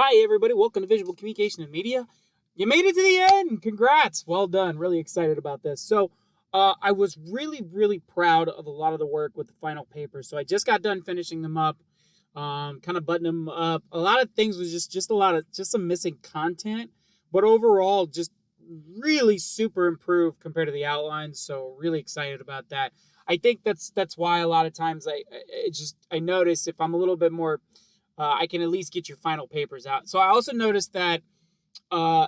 Hi, everybody. Welcome to Visual Communication and Media. You made it to the end. Congrats. Well done. Really excited about this. I was really proud of a lot of the work with the final paper. So, I just got done finishing them up, kind of buttoning them up. A lot of things was just some missing content, but overall, just really super improved compared to the outlines. So, really excited about that. I think that's why a lot of times I notice if I'm a little bit more I can at least get your final papers out. So I also noticed that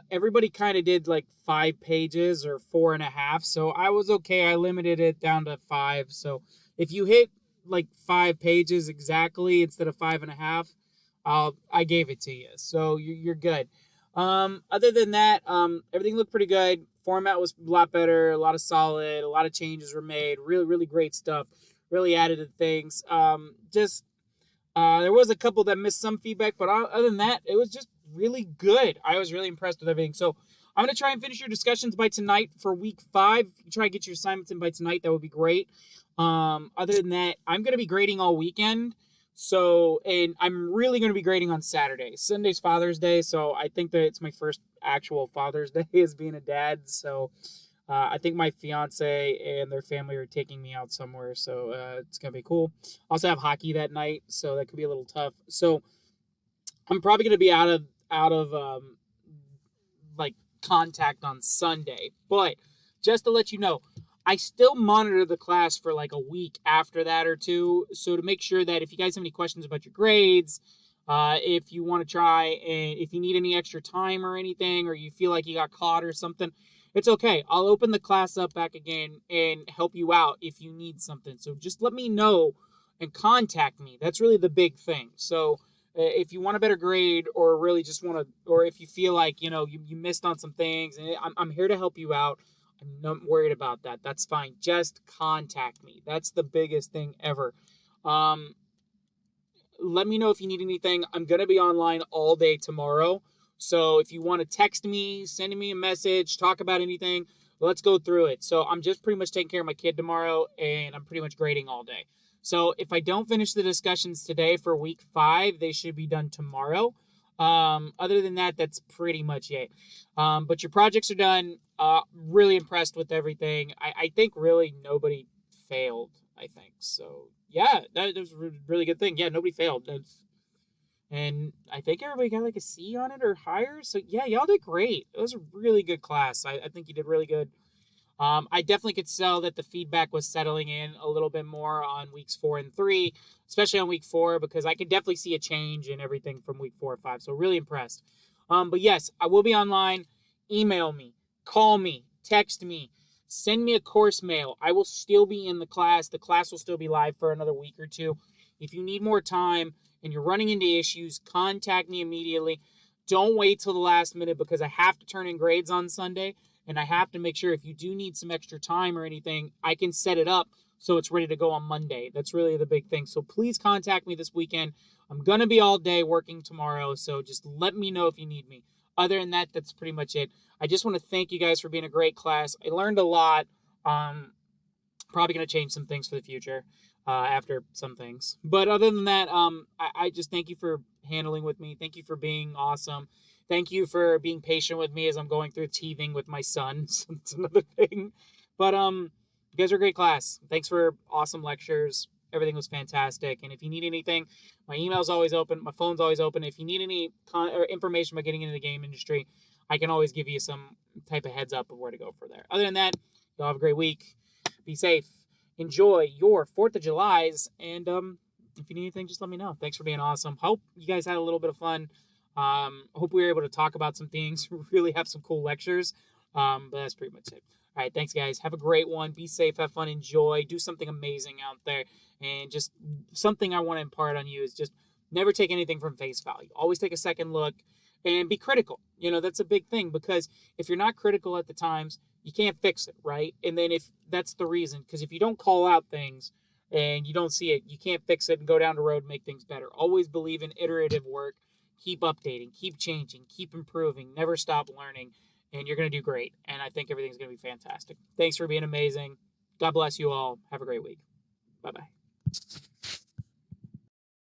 everybody kind of did like 5 pages or 4.5. So I was okay. I limited it down to 5. So if you hit like 5 pages exactly instead of 5.5, I gave it to you. So you're good. Other than that, everything looked pretty good. Format was a lot better, a lot of solid, a lot of changes were made. Really great stuff. Really added to things. There was a couple that missed some feedback, but other than that, it was just really good. I was really impressed with everything. So I'm going to try and finish your discussions by tonight for week 5. If you try and get your assignments in by tonight, that would be great. Other than that, I'm going to be grading all weekend. And I'm really going to be grading on Saturday. Sunday's Father's Day, so I think that it's my first actual Father's Day as being a dad. So I think my fiance and their family are taking me out somewhere, so it's gonna be cool. Also have hockey that night, so that could be a little tough. So I'm probably gonna be out of like contact on Sunday, but just to let you know, I still monitor the class for like a week after that or two, so to make sure that if you guys have any questions about your grades, if you want to try and if you need any extra time or anything, or you feel like you got caught or something, it's okay. I'll open the class up back again and help you out if you need something. So just let me know and contact me. That's really the big thing. So if you want a better grade or really just want to, or if you feel like, you missed on some things, and I'm here to help you out. I'm not worried about that. That's fine. Just contact me. That's the biggest thing ever. Um, Let me know if you need anything. I'm going to be online all day tomorrow. So if you want to text me, send me a message, talk about anything, let's go through it. So I'm just pretty much taking care of my kid tomorrow, and I'm pretty much grading all day. So if I don't finish the discussions today for week 5, they should be done tomorrow. Other than that, that's pretty much it. But your projects are done. Really impressed with everything. I think really nobody failed, I think. So yeah, that was a really good thing. Yeah, nobody failed. And I think everybody got like a C on it or higher. So yeah, y'all did great. It was a really good class. I think you did really good. I definitely could tell that the feedback was settling in a little bit more on weeks 4 and 3, especially on week 4, because I could definitely see a change in everything from week 4 or 5. So really impressed. But yes, I will be online. Email me, call me, text me, send me a course mail. I will still be in the class. The class will still be live for another week or two. If you need more time and you're running into issues, contact me immediately. Don't wait till the last minute, because I have to turn in grades on Sunday. And I have to make sure if you do need some extra time or anything, I can set it up so it's ready to go on Monday. That's really the big thing. So please contact me this weekend. I'm going to be all day working tomorrow, so just let me know if you need me. Other than that, that's pretty much it. I just want to thank you guys for being a great class. I learned a lot. Probably going to change some things for the future after some things. But other than that, I just thank you for handling with me. Thank you for being awesome. Thank you for being patient with me as I'm going through teething with my son. So it's another thing. But you guys are a great class. Thanks for awesome lectures. Everything was fantastic. And if you need anything, my email's always open. My phone's always open. If you need any or information about getting into the game industry, I can always give you some type of heads up of where to go for there. Other than that, y'all have a great week. Be safe. Enjoy your 4th of July's. And if you need anything, just let me know. Thanks for being awesome. Hope you guys had a little bit of fun. Hope we were able to talk about some things, really have some cool lectures. But that's pretty much it. All right, thanks, guys. Have a great one. Be safe, have fun, enjoy, do something amazing out there. And just something I want to impart on you is just never take anything from face value. Always take a second look and be critical. That's a big thing, because if you're not critical at the times, you can't fix it, right? And then if that's the reason, because if you don't call out things and you don't see it, you can't fix it and go down the road and make things better. Always believe in iterative work. Keep updating, keep changing, keep improving, never stop learning, and you're going to do great. And I think everything's going to be fantastic. Thanks for being amazing. God bless you all. Have a great week. Bye-bye.